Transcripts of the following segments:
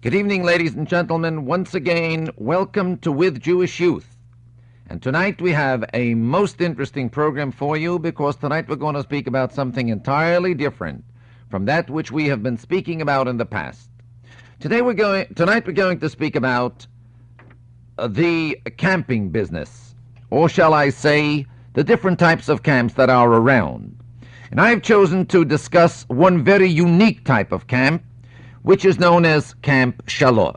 Good evening, ladies and gentlemen. Once again, welcome to With Jewish Youth. And tonight we have a most interesting program for you because tonight we're going to speak about something entirely different from that which we have been speaking about in the past. Tonight we're going to speak about the camping business, or shall I say, the different types of camps that are around. And I have chosen to discuss one very unique type of camp, which is known as Camp Shaloh.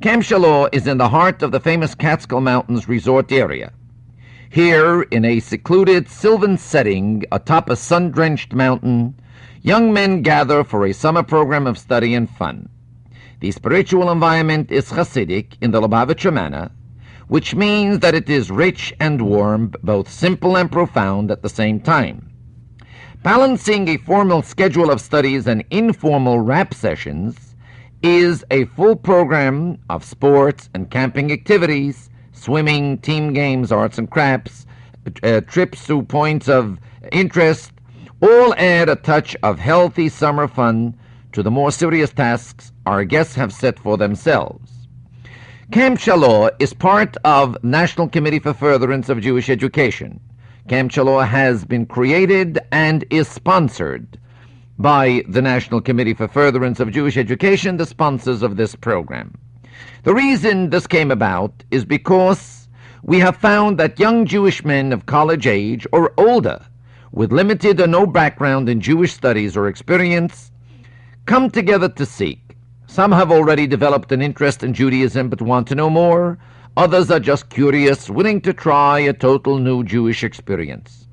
Camp Shaloh is in the heart of the famous Catskill Mountains resort area. Here, in a secluded sylvan setting atop a sun-drenched mountain, young men gather for a summer program of study and fun. The spiritual environment is Hasidic in the Lubavitcher manner, which means that it is rich and warm, both simple and profound at the same time. Balancing a formal schedule of studies and informal rap sessions is a full program of sports and camping activities, swimming, team games, arts and crafts, trips to points of interest, all add a touch of healthy summer fun to the more serious tasks our guests have set for themselves. Camp Shaloh is part of National Committee for Furtherance of Jewish Education. Camp Shaloh has been created and is sponsored by the National Committee for Furtherance of Jewish Education, the sponsors of this program. The reason this came about is because we have found that young Jewish men of college age or older, with limited or no background in Jewish studies or experience, come together to seek. Some have already developed an interest in Judaism but want to know more. Others are just curious, willing to try a total new Jewish experience.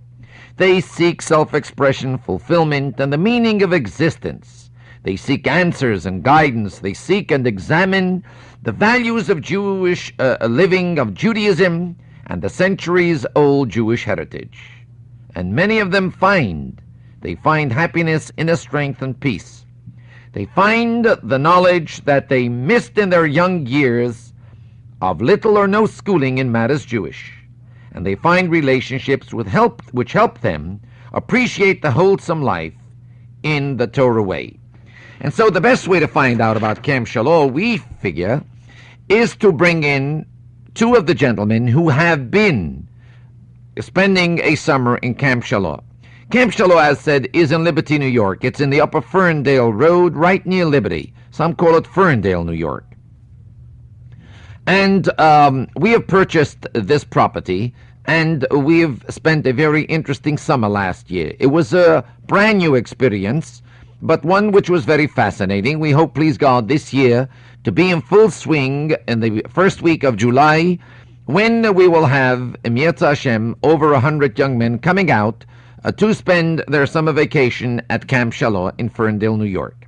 They seek self-expression, fulfillment, and the meaning of existence. They seek answers and guidance. They seek and examine the values of Jewish living, of Judaism, and the centuries-old Jewish heritage. And many of them find happiness, inner strength, and peace. They find the knowledge that they missed in their young years of little or no schooling in matters Jewish, and they find relationships which help them appreciate the wholesome life in the Torah way. And so the best way to find out about Camp Shaloh, we figure, is to bring in two of the gentlemen who have been spending a summer in Camp Shaloh. Camp Shaloh, as said, is in Liberty, New York. It's in the Upper Ferndale Road, right near Liberty. Some call it Ferndale, New York. And we have purchased this property, and we have spent a very interesting summer last year. It was a brand new experience, but one which was very fascinating. We hope, please God, this year to be in full swing in the first week of July, when we will have, Yetz Hashem, over 100 young men coming out to spend their summer vacation at Camp Shaloh in Ferndale, New York.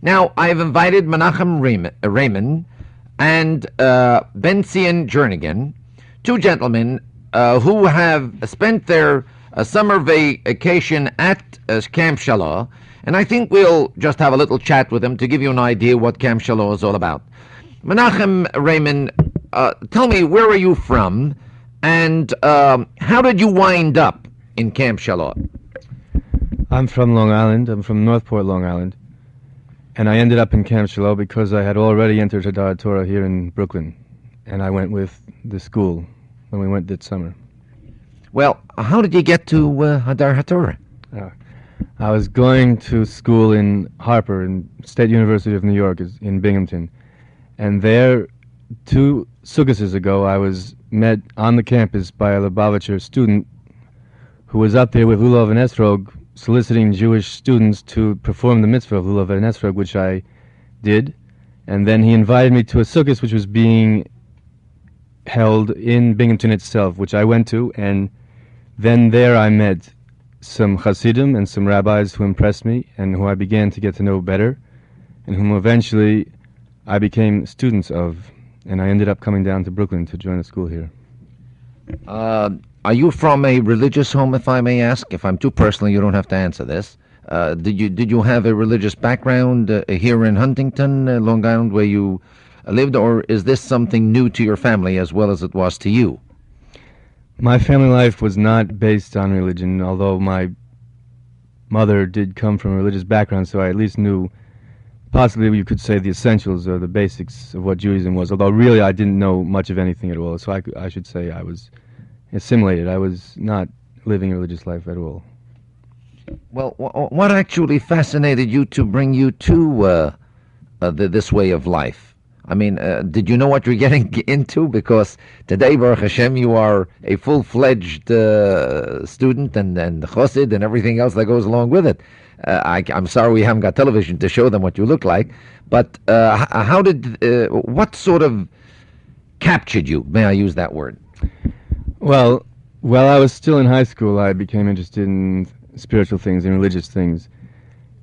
Now, I have invited Menachem Raymond and Tzion Jurnegan, two gentlemen who have spent their summer vacation at Camp Shaloh, and I think we'll just have a little chat with them to give you an idea what Camp Shaloh is all about. Menachem Raymond, tell me, where are you from, and how did you wind up in Camp Shaloh? I'm from Long Island. I'm from Northport, Long Island. And I ended up in Camp Shaloh because I had already entered Hadar Torah here in Brooklyn. And I went with the school when we went this summer. Well, how did you get to Hadar Torah? I was going to school in Harper, in State University of New York, in Binghamton. And there, 2 Suggases ago, I was met on the campus by a Lubavitcher student who was up there with Lulav and Esrog, soliciting Jewish students to perform the mitzvah of Lulav and Esrog, which I did. And then he invited me to a sukkah which was being held in Binghamton itself, which I went to. And then there I met some Hasidim and some rabbis who impressed me and who I began to get to know better, and whom eventually I became students of. And I ended up coming down to Brooklyn to join the school here. Are you from a religious home, if I may ask? If I'm too personal, you don't have to answer this. Did you have a religious background here in Huntington, Long Island, where you lived, or is this something new to your family as well as it was to you? My family life was not based on religion, although my mother did come from a religious background, so I at least knew possibly you could say the essentials or the basics of what Judaism was, although really I didn't know much of anything at all. So I should say I was assimilated. I was not living a religious life at all. Well, what actually fascinated you to bring you to this way of life? I mean, did you know what you're getting into? Because today, Baruch Hashem, you are a full-fledged student and chassid and everything else that goes along with it. I'm sorry we haven't got television to show them what you look like, but what sort of captured you? May I use that word? Well, while I was still in high school, I became interested in spiritual things and religious things.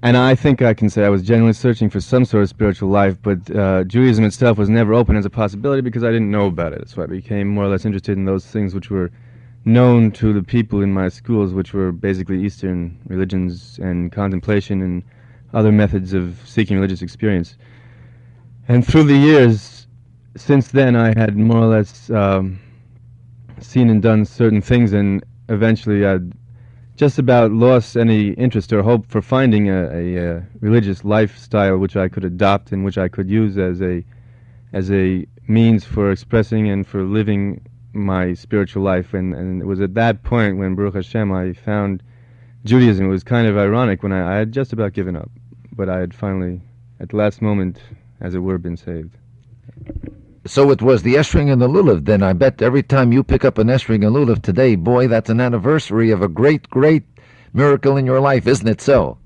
And I think I can say I was genuinely searching for some sort of spiritual life, but Judaism itself was never open as a possibility because I didn't know about it. So I became more or less interested in those things which were known to the people in my schools, which were basically Eastern religions and contemplation and other methods of seeking religious experience. And through the years, since then, I had more or less seen and done certain things, and eventually I'd just about lost any interest or hope for finding a religious lifestyle which I could adopt and which I could use as a means for expressing and for living my spiritual life. And it was at that point when, Baruch Hashem, I found Judaism. It was kind of ironic when I had just about given up, but I had finally, at the last moment, as it were, been saved. So it was the Esrog and the Lulav. Then I bet every time you pick up an Esrog and Lulav today, boy, that's an anniversary of a great, great miracle in your life, isn't it so?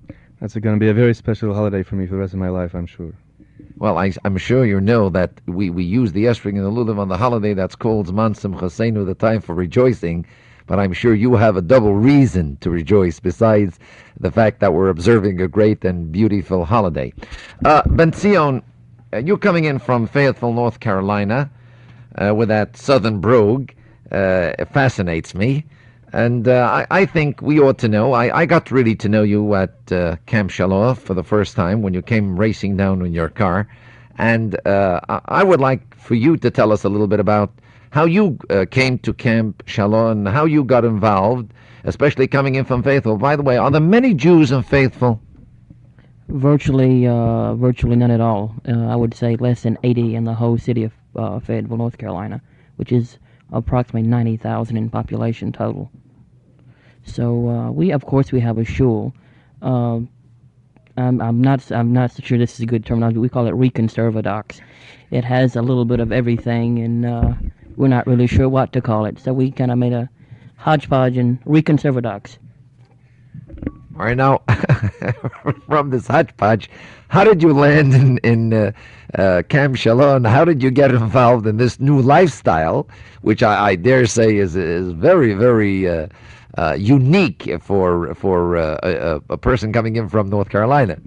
That's going to be a very special holiday for me for the rest of my life, I'm sure. Well, I'm sure you know that we use the Esrog and the Lulav on the holiday that's called Zman Simchaseinu, the time for rejoicing, but I'm sure you have a double reason to rejoice besides the fact that we're observing a great and beautiful holiday. Ben Tzion, you coming in from Fayetteville, North Carolina, with that southern brogue, it fascinates me. And I think we ought to know. I got really to know you at Camp Shaloh for the first time when you came racing down in your car. And I would like for you to tell us a little bit about how you came to Camp Shaloh and how you got involved, especially coming in from Fayetteville. By the way, are there many Jews in Fayetteville? Virtually none at all. I would say less than 80 in the whole city of Fayetteville, North Carolina, which is approximately 90,000 in population total. So we have a shul. I'm not so sure this is a good terminology. We call it Reconservadox. It has a little bit of everything, and we're not really sure what to call it. So we kind of made a hodgepodge and Reconservadox. All right, now, from this hodgepodge, how did you land in Camp Shaloh, and how did you get involved in this new lifestyle, which I dare say is very, very unique for a person coming in from North Carolina?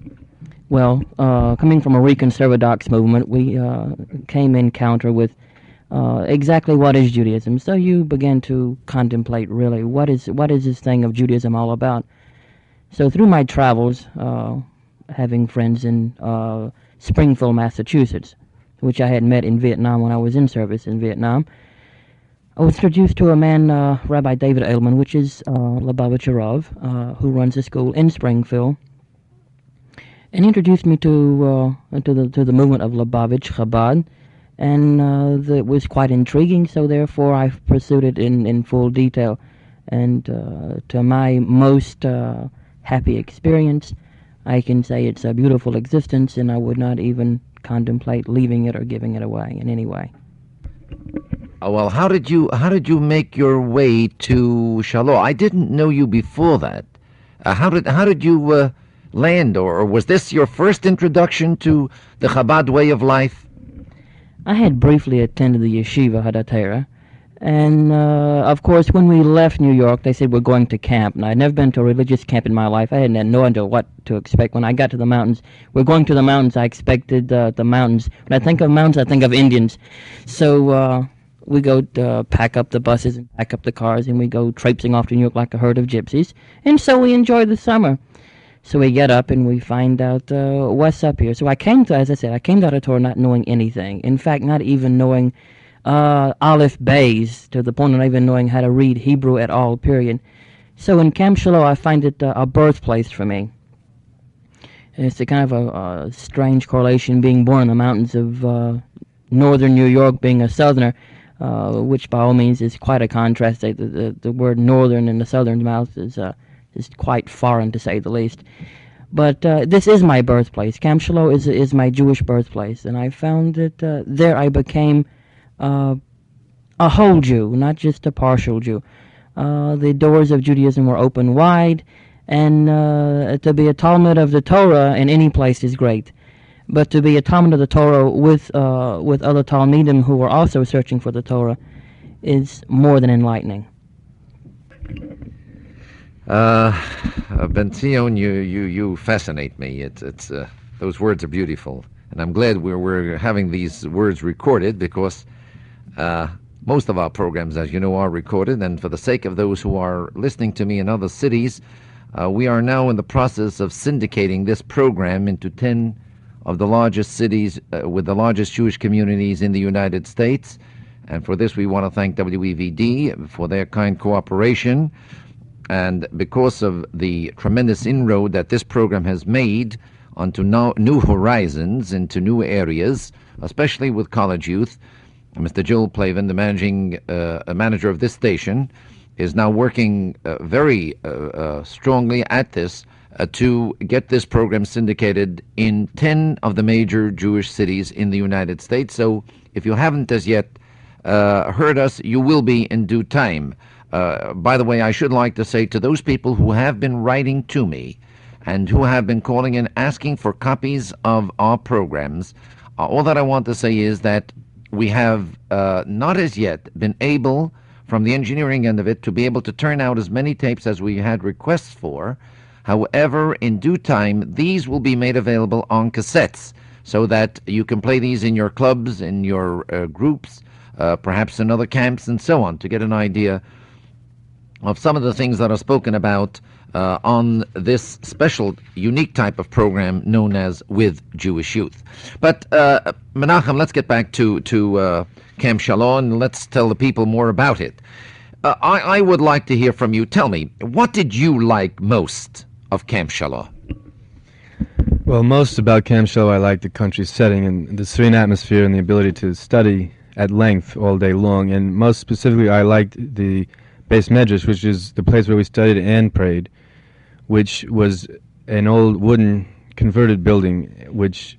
Well, coming from a Reconservadox movement, we came in encounter with exactly what is Judaism. So you began to contemplate, really, what is this thing of Judaism all about? So through my travels, having friends in Springfield, Massachusetts, which I had met in Vietnam when I was in service in Vietnam, I was introduced to a man, Rabbi David Edelman, which is Lubavitcher Rav, who runs a school in Springfield, and he introduced me to the movement of Lubavitch Chabad, and it was quite intriguing. So therefore, I pursued it in full detail, and to my most happy experience, I can say it's a beautiful existence, and I would not even contemplate leaving it or giving it away in any way. Oh, well, how did you make your way to Shaloh? I didn't know you before that. How did you land, or was this your first introduction to the Chabad way of life? I had briefly attended the yeshiva Hadatera, and of course, when we left New York, they said we're going to camp. And I'd never been to a religious camp in my life. I had no idea what to expect. When I got to the mountains, we're going to the mountains. I expected the mountains. When I think of mountains, I think of Indians. So we go pack up the buses and pack up the cars, and we go traipsing off to New York like a herd of gypsies. And so we enjoy the summer. So we get up and we find out what's up here. So I came to the Torah not knowing anything. In fact, not even knowing Aleph Bays, to the point of not even knowing how to read Hebrew at all, period. So in Camp Shaloh, I find it a birthplace for me. It's a kind of a strange correlation, being born in the mountains of northern New York, being a southerner, which by all means is quite a contrast. The word northern in the southern mouth is quite foreign, to say the least. But this is my birthplace. Camp Shaloh is my Jewish birthplace, and I found that there I became a whole Jew, not just a partial Jew. The doors of Judaism were open wide, and to be a Talmud of the Torah in any place is great. But to be a Talmud of the Torah with other Talmidim who are also searching for the Torah is more than enlightening. Ben Tzion, you fascinate me. It's those words are beautiful, and I'm glad we're having these words recorded, because most of our programs, as you know, are recorded. And for the sake of those who are listening to me in other cities, we are now in the process of syndicating this program into 10 of the largest cities with the largest Jewish communities in the United States. And for this, we want to thank WEVD for their kind cooperation. And because of the tremendous inroad that this program has made onto new horizons, into new areas, especially with college youth, Mr. Joel Plavin, the manager of this station, is now working very strongly at this to get this program syndicated in 10 of the major Jewish cities in the United States. So if you haven't as yet heard us, you will be in due time. By the way, I should like to say to those people who have been writing to me and who have been calling in asking for copies of our programs, all that I want to say is that we have not as yet been able, from the engineering end of it, to be able to turn out as many tapes as we had requests for. However, in due time, these will be made available on cassettes, so that you can play these in your clubs, in your groups, perhaps in other camps, and so on, to get an idea of some of the things that are spoken about on this special, unique type of program known as With Jewish Youth. But, Menachem, let's get back to Camp Shaloh, and let's tell the people more about it. I would like to hear from you. Tell me, what did you like most of Camp Shaloh? Well, most about Camp Shaloh, I liked the country setting and the serene atmosphere and the ability to study at length all day long. And most specifically, I liked the Beis Medrash, which is the place where we studied and prayed, which was an old wooden converted building, which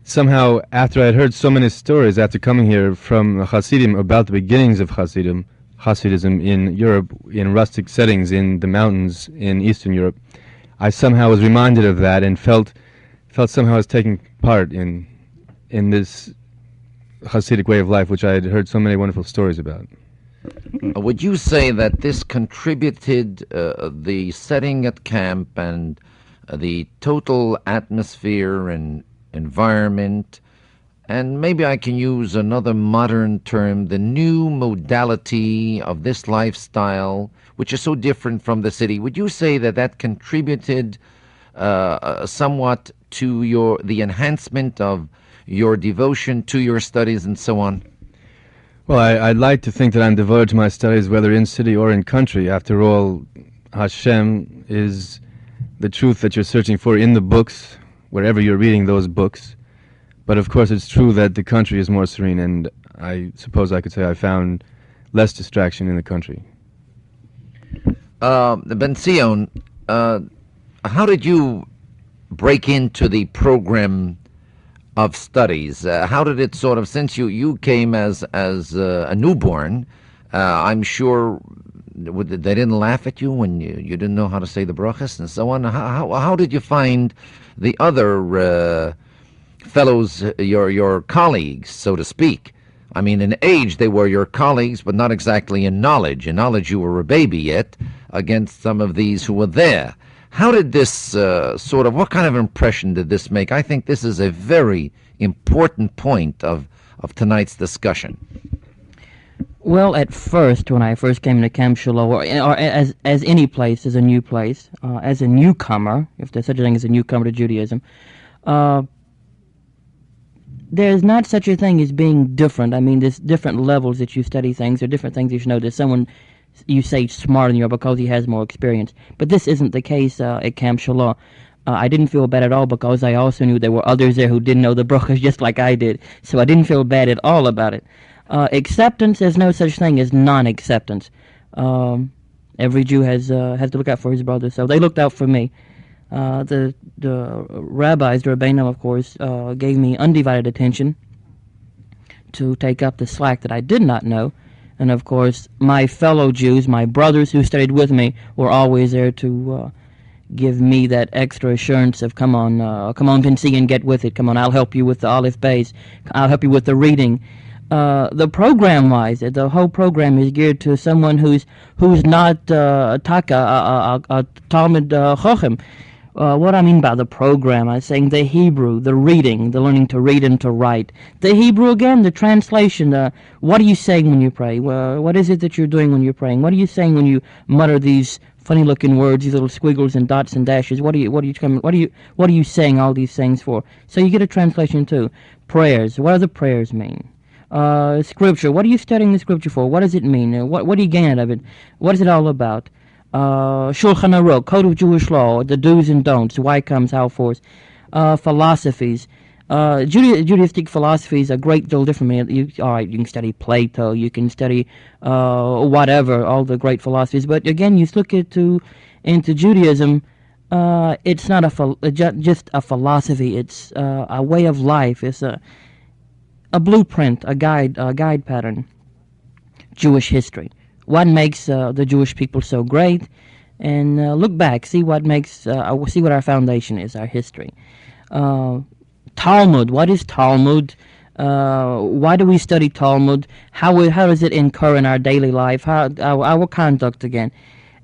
somehow, after I had heard so many stories after coming here from the Hasidim about the beginnings of Hasidism in Europe, in rustic settings in the mountains in Eastern Europe, I somehow was reminded of that and felt somehow I was taking part in this Hasidic way of life, which I had heard so many wonderful stories about. Would you say that this contributed, the setting at camp and the total atmosphere and environment, and maybe I can use another modern term, the new modality of this lifestyle, which is so different from the city? Would you say that contributed somewhat to the enhancement of your devotion to your studies and so on? Well, I'd like to think that I'm devoted to my studies, whether in city or in country. After all, Hashem is the truth that you're searching for in the books, wherever you're reading those books. But of course, it's true that the country is more serene, and I suppose I could say I found less distraction in the country. Ben Tzion, how did you break into the program of studies? How did it sort of, since you came as a newborn, I'm sure they didn't laugh at you when you didn't know how to say the brachas and so on. How did you find the other fellows, your colleagues, so to speak? I mean, in age they were your colleagues, but not exactly in knowledge. In knowledge you were a baby yet, against some of these who were there. How did this what kind of impression did this make? I think this is a very important point of tonight's discussion. Well, at first, when I first came to Camp Shaloh, or as any place is a new place, as a newcomer, if there's such a thing as a newcomer to Judaism, there's not such a thing as being different. I mean, there's different levels that you study things, or different things you should know. There's someone you say smarter than you are because he has more experience. But this isn't the case at Camp Shaloh. I didn't feel bad at all because I also knew there were others there who didn't know the brachas just like I did. So I didn't feel bad at all about it. Acceptance, there's no such thing as non-acceptance. Every Jew has to look out for his brother, so they looked out for me. The rabbis, the Rabbeinu, of course, gave me undivided attention to take up the slack that I did not know. And of course, my fellow Jews, my brothers who studied with me, were always there to give me that extra assurance of, come on, Pinsi, and get with it. Come on, I'll help you with the Aleph Beis. I'll help you with the reading. The program-wise, the whole program is geared to someone who's not a Talmud Chochem. What I mean by the program, I'm saying the Hebrew, the reading, the learning to read and to write. The Hebrew again, the translation. What are you saying when you pray? What is it that you're doing when you're praying? What are you saying when you mutter these funny-looking words, these little squiggles and dots and dashes? What are you saying all these things for? So you get a translation too. Prayers. What do the prayers mean? Scripture. What are you studying the scripture for? What does it mean? What do you gain out of it? What is it all about? Shulchan Aruch, Code of Jewish Law, the do's and don'ts, why comes, how forth, philosophies. Judaistic philosophies are a great deal different. You can study Plato, you can study whatever, all the great philosophies. But again, you look into Judaism, it's not just a philosophy. It's a way of life. It's a blueprint, a guide pattern. Jewish history. What makes the Jewish people so great, and look back, see what our foundation is, our history. Talmud, what is Talmud? Why do we study Talmud? How does it incur in our daily life? Our conduct again,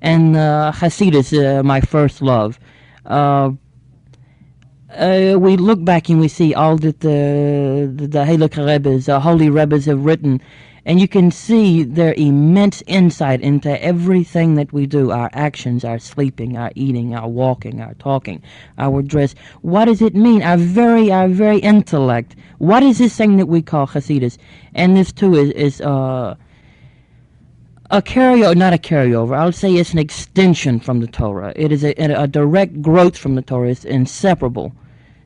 and Hasidus, my first love. We look back and we see all that the Heilige Rebbes, holy Rebbes have written. And you can see their immense insight into everything that we do, our actions, our sleeping, our eating, our walking, our talking, our dress. What does it mean? Our very intellect. What is this thing that we call Hasidus? And this too is a carryover, not a carryover. I would say it's an extension from the Torah. It is a direct growth from the Torah. It's inseparable.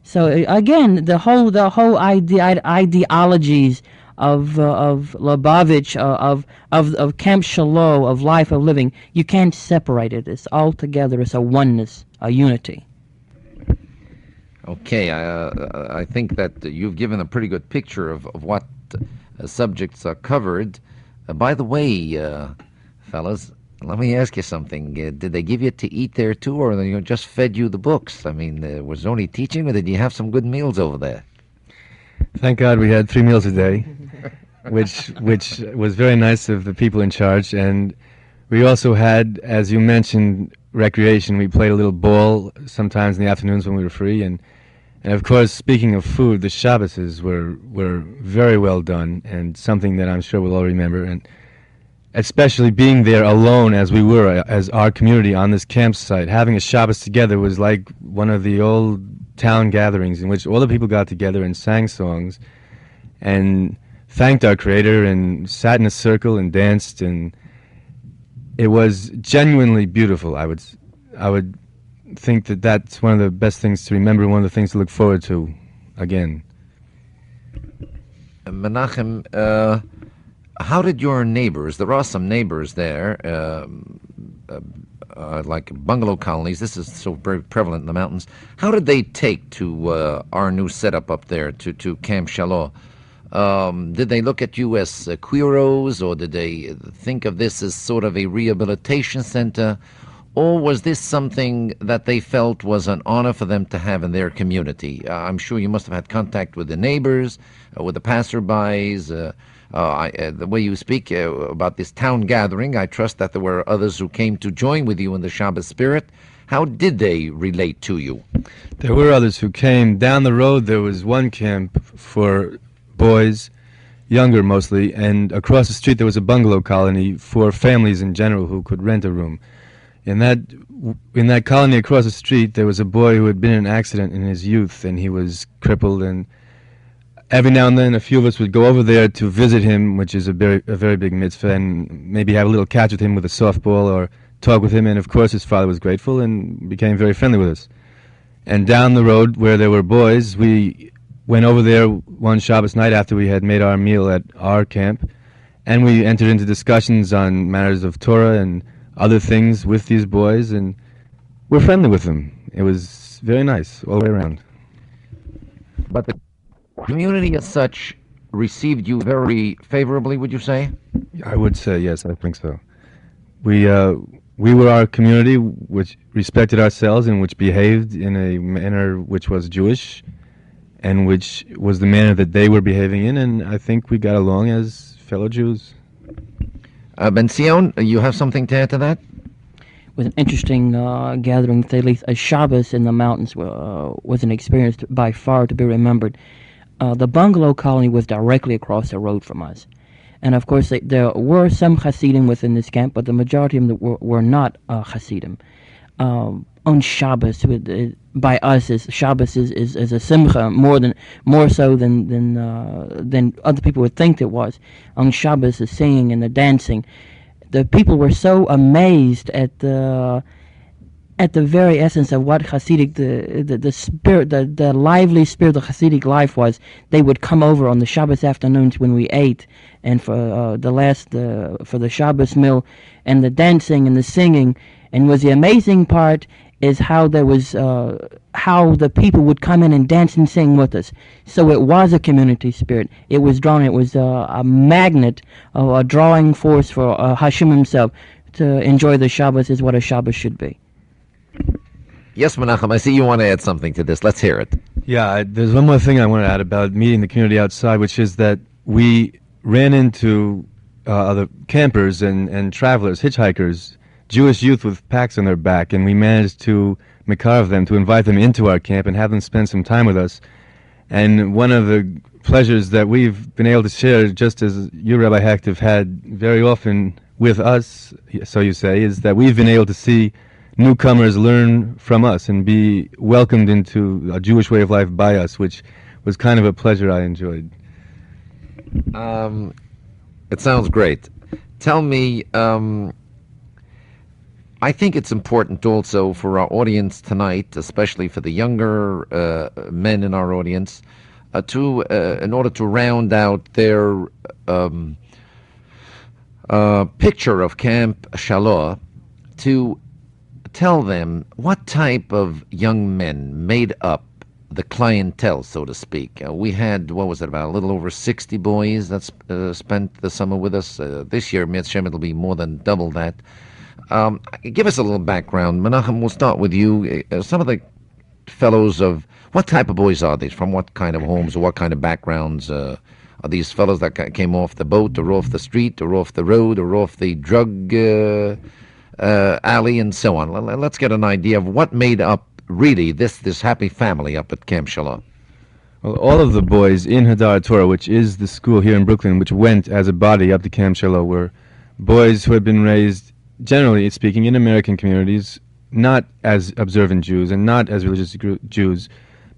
So again, the whole ideologies of Lubavitch, of Camp Shaloh, of life, of living, you can't separate it. It's all together. It's a oneness, a unity. Okay, I think that you've given a pretty good picture of what subjects are covered. By the way, fellas, let me ask you something. Did they give you to eat there too, or they just fed you the books? I mean, was only teaching, or did you have some good meals over there? Thank God we had 3 meals a day, which was very nice of the people in charge. And we also had, as you mentioned, recreation. We played a little ball sometimes in the afternoons when we were free. And of course, speaking of food, the Shabbases were very well done, and something that I'm sure we'll all remember. And especially being there alone as we were, as our community on this campsite, having a Shabbos together was like one of the old town gatherings in which all the people got together and sang songs and thanked our Creator and sat in a circle and danced, and it was genuinely beautiful. I would think that that's one of the best things to remember, one of the things to look forward to again. Menachem, how did your neighbors, there are some neighbors there, like bungalow colonies, this is so very prevalent in the mountains, how did they take to our new setup up there, to Camp Shaloh? Did they look at you as Quiros, or did they think of this as sort of a rehabilitation center? Or was this something that they felt was an honor for them to have in their community? I'm sure you must have had contact with the neighbors, with the passerbys. The way you speak about this town gathering, I trust that there were others who came to join with you in the Shabbos spirit. How did they relate to you? There were others who came. Down the road there was one camp for boys, younger mostly, and across the street there was a bungalow colony for families in general who could rent a room. In that colony across the street, there was a boy who had been in an accident in his youth, and he was crippled, and every now and then a few of us would go over there to visit him, which is a very big mitzvah, and maybe have a little catch with him with a softball or talk with him, and of course his father was grateful and became very friendly with us. And down the road where there were boys, we went over there one Shabbos night after we had made our meal at our camp, and we entered into discussions on matters of Torah and other things with these boys, and we're friendly with them. It was very nice all the way around. But the community as such received you very favorably, would you say? I would say yes, I think so. We were our community which respected ourselves and which behaved in a manner which was Jewish and which was the manner that they were behaving in, and I think we got along as fellow Jews. Ben Tzion, you have something to add to that? Was an interesting gathering, to say the least. A Shabbos in the mountains was an experience by far to be remembered. The bungalow colony was directly across the road from us. And of course, there were some Hasidim within this camp, but the majority of them were not Hasidim. On Shabbos, by us, Shabbos is a simcha more so than other people would think it was. On Shabbos, the singing and the dancing, the people were so amazed at the very essence of what Hasidic, the spirit, the lively spirit of Hasidic life was. They would come over on the Shabbos afternoons when we ate, and for the Shabbos meal, and the dancing and the singing. And was the amazing part is how there was how the people would come in and dance and sing with us. So it was a community spirit. It was drawn. It was a magnet, a drawing force for Hashem himself to enjoy the Shabbos. Is what a Shabbos should be. Yes, Menachem, I see you want to add something to this. Let's hear it. Yeah, there's one more thing I want to add about meeting the community outside, which is that we ran into other campers and travelers, hitchhikers, Jewish youth with packs on their back, and we managed to makarv them, to invite them into our camp and have them spend some time with us. And one of the pleasures that we've been able to share, just as you, Rabbi Hecht, have had very often with us, so you say, is that we've been able to see newcomers learn from us and be welcomed into a Jewish way of life by us, which was kind of a pleasure I enjoyed. It sounds great. Tell me, I think it's important also for our audience tonight, especially for the younger men in our audience, in order to round out their picture of Camp Shaloh, to tell them what type of young men made up the clientele, so to speak. We had, what was it, about a little over 60 boys that spent the summer with us. This year, Menachem, it'll be more than double that. Give us a little background. Menachem, we'll start with you. Some of the fellows of, what type of boys are these? From what kind of homes or what kind of backgrounds? Are these fellows that came off the boat or off the street or off the road or off the drug alley and so on? Let's get an idea of what made up really this happy family up at Camp Shaloh. Well, all of the boys in Hadar Torah, which is the school here in Brooklyn, which went as a body up to Camp Shaloh, were boys who had been raised, generally speaking, in American communities, not as observant Jews and not as religious Jews,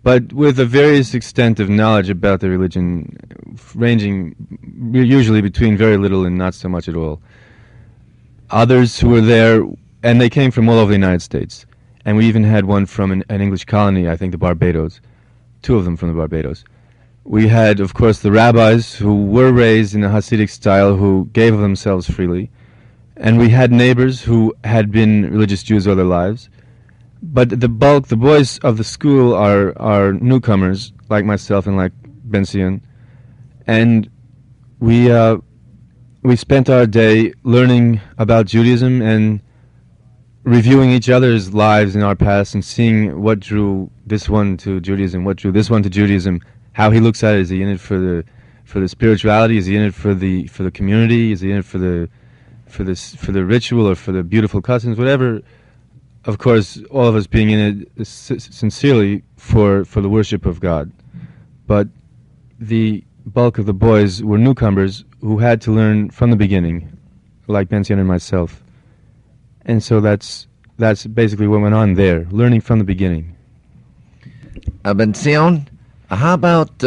but with a various extent of knowledge about the religion, ranging usually between very little and not so much at all. Others who were there, and they came from all over the United States. And we even had one from an English colony, I think the Barbados. Two of them from the Barbados. We had, of course, the rabbis who were raised in a Hasidic style, who gave of themselves freely. And we had neighbors who had been religious Jews all their lives. But the bulk, the boys of the school are newcomers, like myself and like Ben Tzion. And we spent our day learning about Judaism and reviewing each other's lives in our past and seeing what drew this one to Judaism, what drew this one to Judaism, how he looks at it. Is he in it for the spirituality? Is he in it for the community? Is he in it for the ritual or for the beautiful customs? Whatever. Of course, all of us being in it sincerely for the worship of God. But the bulk of the boys were newcomers who had to learn from the beginning, like Ben Tzion and myself. And so that's basically what went on there, learning from the beginning. Ben Tzion, how about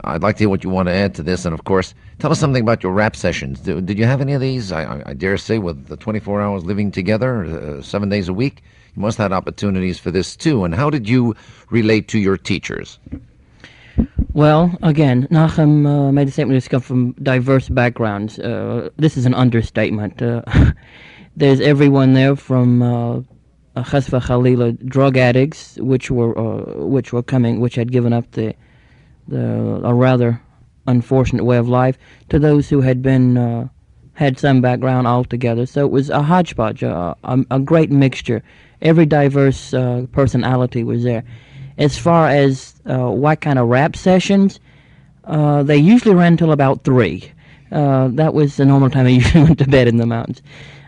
I'd like to hear what you want to add to this, and of course, tell us something about your rap sessions. Did you have any of these? I dare say, with the 24 hours living together, 7 days a week, you must have had opportunities for this too. And how did you relate to your teachers? Well, again, Menachem made a statement that's come from diverse backgrounds. This is an understatement. There's everyone there from Ches v'Chalila drug addicts, which had given up a rather unfortunate way of life, to those who had been had some background altogether. So it was a hodgepodge, a great mixture. Every diverse personality was there. As far as what kind of rap sessions, they usually ran till about 3. That was the normal time I usually went to bed in the mountains.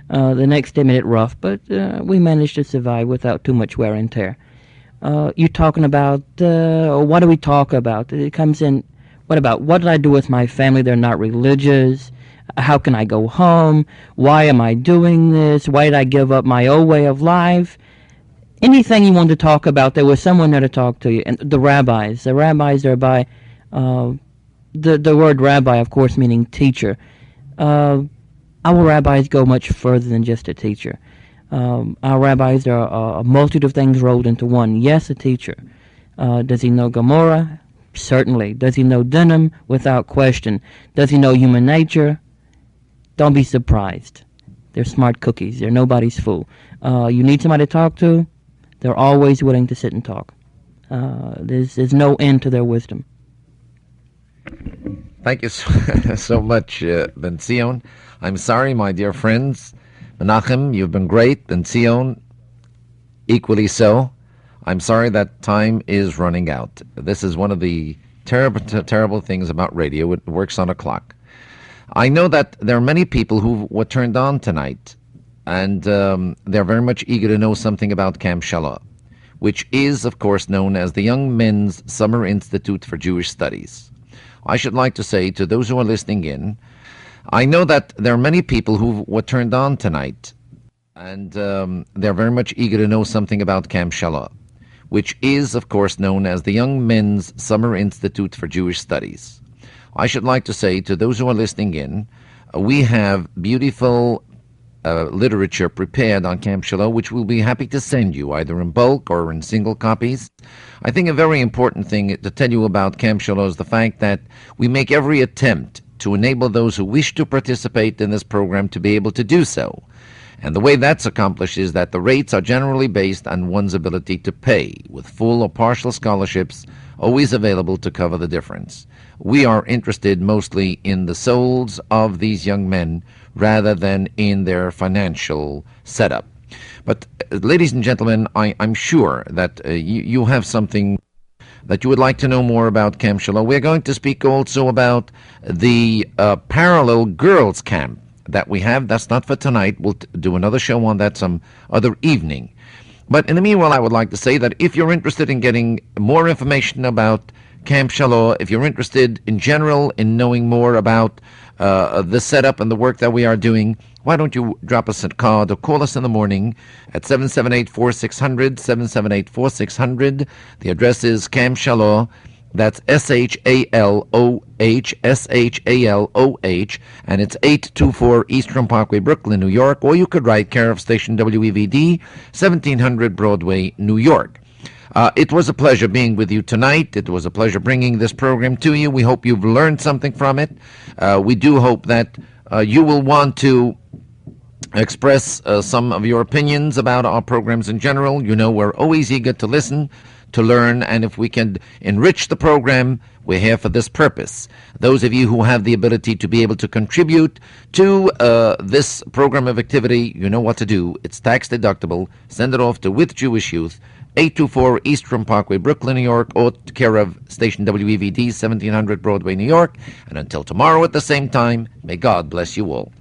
The next day made it rough, but we managed to survive without too much wear and tear. You're talking about, what do we talk about? It comes in, what did I do with my family? They're not religious. How can I go home? Why am I doing this? Why did I give up my old way of life? Anything you wanted to talk about, there was someone there to talk to you. And the rabbis thereby, the word rabbi, of course, meaning teacher. Our rabbis go much further than just a teacher. Our rabbis are a multitude of things rolled into one. Yes, a teacher. Does he know Gomorrah? Certainly. Does he know denim? Without question. Does he know human nature? Don't be surprised. They're smart cookies. They're nobody's fool. You need somebody to talk to, they're always willing to sit and talk. There's no end to their wisdom. Thank you so much, Ben Tzion. I'm sorry, my dear friends. Menachem, you've been great. Ben Tzion, equally so. I'm sorry that time is running out. This is one of the terrible things about radio. It works on a clock. I know that there are many people who were turned on tonight, and they're very much eager to know something about Camp Shaloh, which is, of course, known as the Young Men's Summer Institute for Jewish Studies. I should like to say to those who are listening in, I know that there are many people who were turned on tonight, and they're very much eager to know something about Camp Shaloh, which is, of course, known as the Young Men's Summer Institute for Jewish Studies. I should like to say to those who are listening in, we have beautiful literature prepared on Camp Shaloh, which we'll be happy to send you, either in bulk or in single copies. I think a very important thing to tell you about Camp Shaloh is the fact that we make every attempt to enable those who wish to participate in this program to be able to do so. And the way that's accomplished is that the rates are generally based on one's ability to pay, with full or partial scholarships always available to cover the difference. We are interested mostly in the souls of these young men rather than in their financial setup. But, ladies and gentlemen, I'm sure that you have something that you would like to know more about Camp Shaloh. We're going to speak also about the parallel girls' camp that we have. That's not for tonight. We'll do another show on that some other evening. But in the meanwhile, I would like to say that if you're interested in getting more information about Camp Shaloh, if you're interested in general in knowing more about the setup and the work that we are doing, why don't you drop us a card or call us in the morning at 778-4600, 778-4600. The address is Camp Shaloh. That's S-H-A-L-O-H, S-H-A-L-O-H, and it's 824 Eastern Parkway, Brooklyn, New York, or you could write care of station WEVD, 1700 Broadway, New York. It was a pleasure being with you tonight. It was a pleasure bringing this program to you. We hope you've learned something from it. We do hope that you will want to express some of your opinions about our programs in general. You know, we're always eager to listen, to learn, and if we can enrich the program, we're here for this purpose. Those of you who have the ability to be able to contribute to this program of activity, you know what to do. It's tax deductible. Send it off to With Jewish Youth, 824 Eastern Parkway, Brooklyn, New York, or care of station WEVD, 1700 Broadway, New York. And until tomorrow at the same time, may God bless you all.